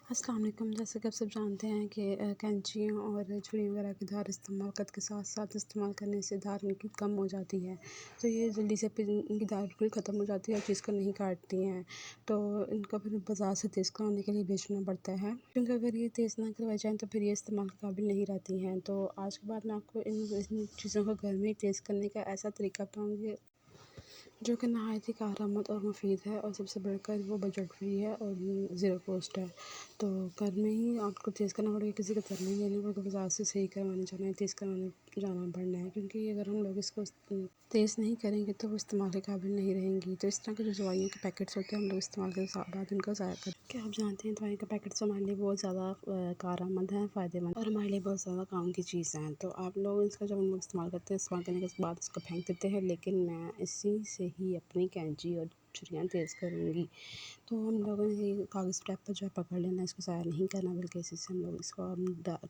अस्सलाम वालेकुम। जैसे कि आप सब जानते हैं कि कैंचियों और छुरी वगैरह की धार इस्तेमाल वक़्त के साथ साथ इस्तेमाल करने से धार इनकी कम हो जाती है। तो ये जल्दी से फिर इनकी धार बिल्कुल ख़त्म हो जाती है और चीज़ को नहीं काटती हैं। तो इनको फिर बाज़ार से तेज़ करवाने के लिए बेचना पड़ता है, क्योंकि अगर ये तेज़ ना करवाई जाएँ तो फिर ये इस्तेमाल के काबिल नहीं रहती हैं। तो आज के बाद मैं आपको इन चीज़ों को घर में ही तेज़ करने का ऐसा तरीका बताऊँगी जो कि नहायत ही कारआमद और मुफ़ीद है, और सबसे बढ़कर वो बजट फ्री है और ज़ीरो कॉस्ट है। तो घर में ही आपको तेज़ करना पड़ेगा, किसी को घर नहीं लेनी पड़ेगा, बाज़ार से सही करवाने जाना है, तेज़ करवाने जाना पड़ना है, क्योंकि अगर हम लोग इसको तेज़ नहीं करेंगे तो वो इस्तेमाल के काबिल नहीं रहेंगी। तो इस तरह के जो दवाइयों के पैकेट्स होते हैं, हम लोग इस्तेमाल के बाद उनको ज़ाया कर क्या आप जानते हैं दवाई के पैकेट्स हमारे लिए बहुत ज़्यादा कारआमद हैं, फ़ायदेमंद और हमारे लिए बहुत ज़्यादा काम की चीज़ हैं। तो आप लोग इसका जब हम लोग इस्तेमाल करते हैं, इस्तेमाल करने के बाद उसको फेंक देते हैं, लेकिन मैं इसी से ही अपनी कैंची और छुरियाँ तेज़ करूँगी। तो हम लोगों ने ये कागज़ रैप पर जो है पकड़ लेना है, इसको ज़ाया नहीं करना, बल्कि इसी से हम लोग इसको हम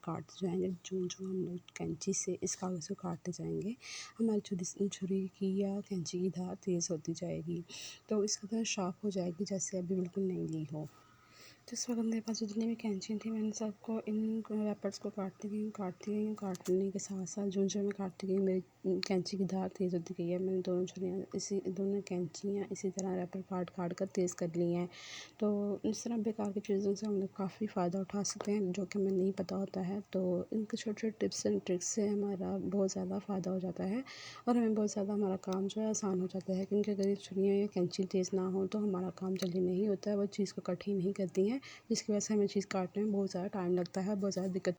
काटते जाएंगे। जो हम लोग कैंची से इस कागज़ को काटते जाएंगे, हमारी छुरी की या कैंची की धार तेज़ होती जाएगी, तो इस कदर शार्प हो जाएगी जैसे अभी बिल्कुल नहीं ली हो। तो इस वक्त मेरे पास जितनी भी कैंचियाँ थी, मैंने सबको इन रैपर्स को काटने के साथ साथ जो मैं काटती गई, मेरी कैंची की धार तेज़ होती गई है। मैंने दोनों कैंचियाँ इसी तरह रैपर काट कर तेज़ कर ली हैं। तो इस तरह बेकार की चीज़ों से हम लोग काफ़ी फ़ायदा उठा सकते हैं, जो कि हमें नहीं पता होता है। तो इनके छोटे छोटे टिप्स एंड ट्रिक्स से हमारा बहुत ज़्यादा फ़ायदा हो जाता है और हमें बहुत ज़्यादा हमारा काम जो है आसान हो जाता है, क्योंकि अगर ये छुरियाँ या कैंची तेज़ ना हो तो हमारा काम जल्दी नहीं होता है, वो चीज़ को कट ही नहीं करती हैं, जिसकी वजह से हमें चीज़ काटने में बहुत ज़्यादा टाइम लगता है, बहुत ज़्यादा दिक्कत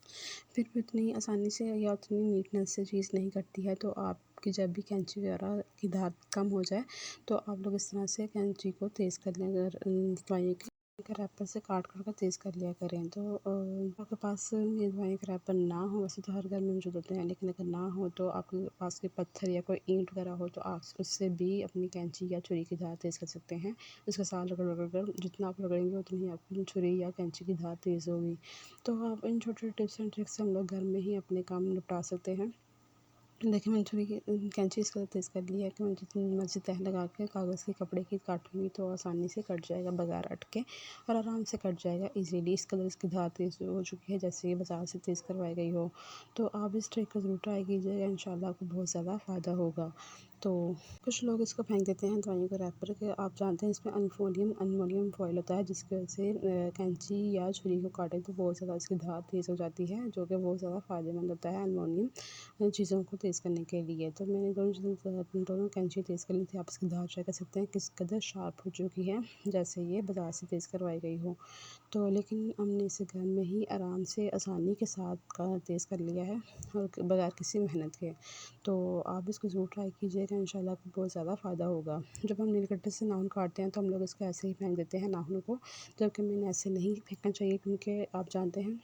फिर भी उतनी आसानी से या उतनी नीटनेस से चीज़ नहीं कटती है। तो आपकी जब भी कैंची वगैरह की धार कम हो जाए, तो आप लोग इस तरह से कैंची को तेज़ कर लें। अगर दवाइयों के रैपर से काट कर तेज़ कर लिया करें। तो आपके पास ये दवाइयों का रैपर ना हो, वैसे तो हर घर में मौजूद होते हैं, लेकिन अगर ना हो तो आपके पास कोई पत्थर या कोई ईंट वगैरह हो, तो आप उससे भी अपनी कैंची या छुरी की धार तेज़ कर सकते हैं। उसके साथ रगड़ कर जितना आप रगड़ेंगे उतनी ही आपकी छुरी या कैंची की धार तेज़ होगी। तो आप इन छोटे छोटे टिप्स एंड ट्रिक्स से हम लोग घर में ही अपने काम निपटा सकते हैं। देखिए, मैंने छुरी की कैंची इस कदर तेज़ कर ली है कि मैं जितनी मर्ज़ी तह लगा के कागज़ के कपड़े की काटूँगी तो आसानी से कट जाएगा बगैर अटके, और आराम से कट जाएगा ईज़िली। इस कदर इसकी धार तेज़ हो चुकी है, जैसे ये बाज़ार से तेज़ करवाई गई हो। तो आप इस ट्रिक को ज़रूर ट्राई कीजिएगा, इंशाल्लाह आपको बहुत ज़्यादा फ़ायदा होगा। तो कुछ लोग इसको फेंक देते हैं दवाइयों के रैपर के, आप जानते हैं इसमें अनमोनियम फ़ॉइल होता है, जिसकी वजह से कैंची या छुरी को काटें तो बहुत ज़्यादा इसकी धार तेज़ हो जाती है, जो कि बहुत ज़्यादा फ़ायदेमंद होता है अनमोनियम चीज़ों को तेज़ करने के लिए। तो मैंने दोनों कैंची तेज़ कर ली थी। आप इसकी धार चेक कर सकते हैं किस कदर शार्प हो चुकी है, जैसे ये बाज़ार से तेज़ करवाई गई हो। तो लेकिन हमने इसे घर में ही आराम से आसानी के साथ तेज़ कर लिया है और बगैर किसी मेहनत के। तो आप इसको ज़रूर ट्राई कीजिएगा, इंशाल्लाह आपको बहुत ज़्यादा फ़ायदा होगा। जब हम नील कटर से नाखून काटते हैं तो हम लोग इसको ऐसे ही फेंक देते हैं नाखूनों को, जबकि मैंने ऐसे नहीं फेंकना चाहिए, क्योंकि आप जानते हैं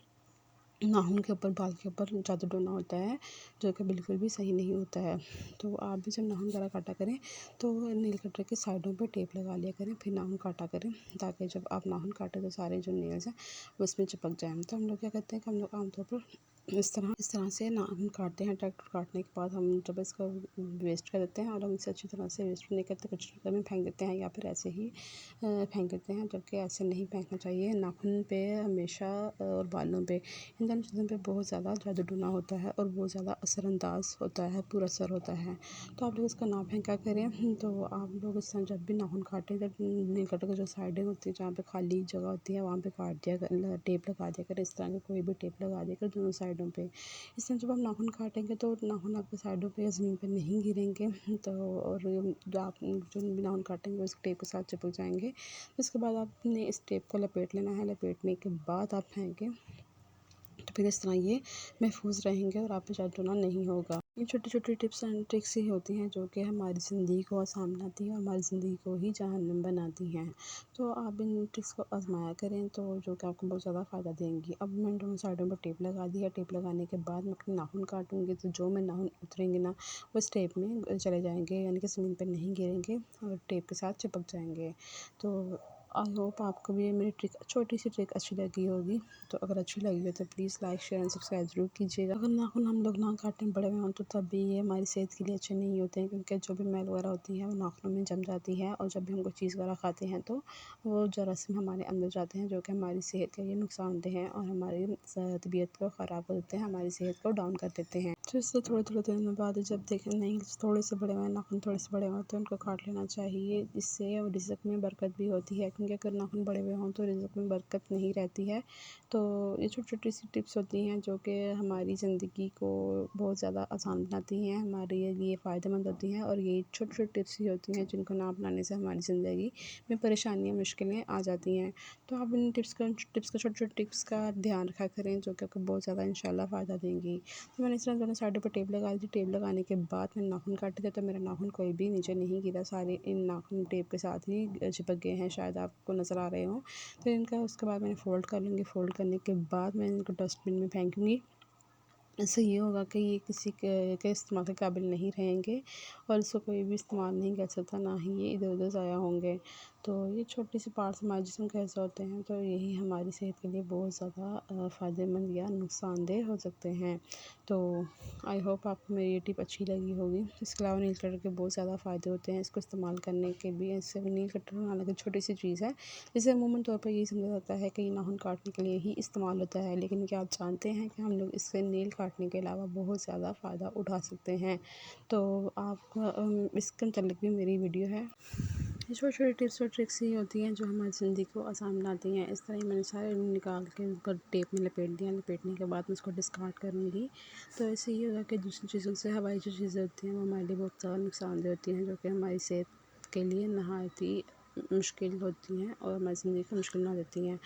नाखून के ऊपर, बाल के ऊपर जादू टोना होता है, जो कि बिल्कुल भी सही नहीं होता है। तो आप भी जब नाखून वगैरह काटा करें तो नेल कटर के साइडों पे टेप लगा लिया करें, फिर नाखून काटा करें, ताकि जब आप नाखून काटें तो सारे जो नेल्स हैं वो इसमें चिपक जाएँ। तो हम लोग क्या करते हैं कि हम लोग आमतौर पर इस तरह से नाखून काटते हैं। ट्रैक्टर काटने के बाद हम जब इसको वेस्ट कर देते हैं, और हम इसे अच्छी तरह से वेस्ट नहीं करते, कचरे में फेंक देते हैं या फिर ऐसे ही फेंक देते हैं, जबकि ऐसे नहीं फेंकना चाहिए। नाखून पे हमेशा और बालों पे, इन दोनों चीज़ों पे बहुत ज़्यादा जादू टोना होता है और बहुत ज़्यादा असरअंदाज होता है, पूरा असर होता है। तो आप लोग इसका ना फेंका करें। तो आप लोग इस तरह जब भी नाखून काटें, जब नेल कटर की जो साइडें होती हैं, जहाँ पे खाली जगह होती है, वहाँ पे काट दिया कर, टेप लगा दिया करें। इस तरह की कोई भी टेप लगा दिया करें दोनों साइडों पे। इस तरह जब आप नाखून काटेंगे तो नाखून आपके साइडों पे या ज़मीन पे नहीं गिरेंगे। तो और जो आप जो भी नाखून काटेंगे वो इस टेप के साथ चिपक जाएंगे। उसके बाद आपने इस टेप को लपेट लेना है। लपेटने के बाद आप फेंकें, तो फिर इस तरह ये महफूज़ रहेंगे और आप पे जादू टोना नहीं होगा। ये छोटी छोटी टिप्स एंड ट्रिक्स ही होती हैं जो कि हमारी ज़िंदगी को आसान बनाती हैं और हमारी ज़िंदगी को ही जहन्नुम बनाती हैं। तो आप इन ट्रिक्स को आज़माया करें, तो जो कि आपको बहुत ज़्यादा फ़ायदा देंगी। अब मैंने दोनों साइडों पर टेप लगा दी है। टेप लगाने के बाद मैं अपने नाखून काटूँगी, तो जो मैं नाखून उतरेंगे ना वो इस टेप में चले जाएँगे, यानी कि ज़मीन पर नहीं गिरेंगे और टेप के साथ चिपक जाएँगे। तो आई होप आपको भी ये मेरी छोटी सी ट्रिक अच्छी लगी होगी। तो अगर अच्छी लगी हो तो please like share and subscribe ज़रूर कीजिएगा। अगर नाखून हम लोग ना काटने बड़े हुए हों तो तब भी ये हमारी सेहत के लिए अच्छे नहीं होते हैं, क्योंकि जो भी मैल वगैरह होती है वो नाखूनों में जम जाती है, और जब भी हम कोई चीज़ वगैरह खाते हैं तो वो जरासीम हमारे अंदर जाते हैं, जो कि हमारी सेहत के लिए नुकसानदेह हैं और हमारी तबीयत को ख़राब कर देते हैं, हमारी सेहत को डाउन कर देते हैं। तो इससे थोड़े थोड़े दिनों बाद जब देखें नहीं थोड़े से बड़े हुए नाखून थोड़े से बड़े हुए तो उनको काट लेना चाहिए। इससे रिज़्क में बरकत भी होती है, क्योंकि अगर नाखून बड़े हुए हों तो रिज़्क में बरकत नहीं रहती है। तो ये छोटी छोटी सी टिप्स होती हैं जो कि हमारी ज़िंदगी को बहुत ज़्यादा आसान बनाती हैं, हमारे लिए फ़ायदेमंद होती हैं, और ये छोटी छोटी टिप्स ही होती हैं जिनको ना अपनाने से हमारी ज़िंदगी में परेशानियाँ मुश्किलें आ जाती हैं। तो आप इन टिप्स का छोटे छोटे टिप्स का ध्यान रखा करें, जो कि आपको बहुत ज़्यादा इंशाल्लाह फ़ायदा देंगी। तो मैंने इस तरह दोनों साइडों पर टेप लगा दी थी। टेप लगाने के बाद मैंने नाखून काटे थे, तो मेरा नाखून कोई भी नीचे नहीं गिरा, सारे इन नाखून टेप के साथ ही चिपक गए हैं, शायद आपको नज़र आ रहे हों। तो इनका उसके बाद मैंने फ़ोल्ड कर लूँगी। फ़ोल्ड करने के बाद मैं इनको डस्टबिन में फेंकूँगी। इससे ये होगा कि ये किसी के इस्तेमाल के काबिल नहीं रहेंगे, और इसको कोई भी इस्तेमाल नहीं कर सकता, ना ही ये इधर-उधर ज़ाया होंगे। तो ये छोटी सी पार्ट्स हमारे जिस्म के ऐसे होते हैं, तो यही हमारी सेहत के लिए बहुत ज़्यादा फ़ायदेमंद या नुकसानदेह हो सकते हैं। तो आई होप आपको मेरी ये टिप अच्छी लगी होगी। इसके अलावा नील कटर के बहुत ज़्यादा फ़ायदे होते हैं, इसको इस्तेमाल करने के भी। इससे नील कटर हालाँकि छोटी सी चीज़ है, जिसे अमूमन तौर पर यही समझा जाता है कि ये नाखून काटने के लिए ही इस्तेमाल होता है, लेकिन क्या आप जानते हैं कि हम लोग इससे नेल काटने के अलावा बहुत ज़्यादा फ़ायदा उठा सकते हैं। तो आप इसके मुतालिक भी मेरी वीडियो है। ये छोटी-छोटी टिप्स और ट्रिक्स ही होती हैं जो हमारी ज़िंदगी को आसान बनाती हैं। इस तरह ही मैंने सारे निकाल के उनको टेप में लपेट दिया। लपेटने के बाद मैं उसको डिस्कार्ड करूँगी। तो ऐसे ही होगा कि दूसरी चीज़ों से हवाई जो चीज़ें होती हैं वो हमारे लिए बहुत ज़्यादा नुकसानदेह होती हैं, जो कि हमारी सेहत के लिए नहायत ही मुश्किल होती हैं और हमारी ज़िंदगी को मुश्किल बना देती हैं।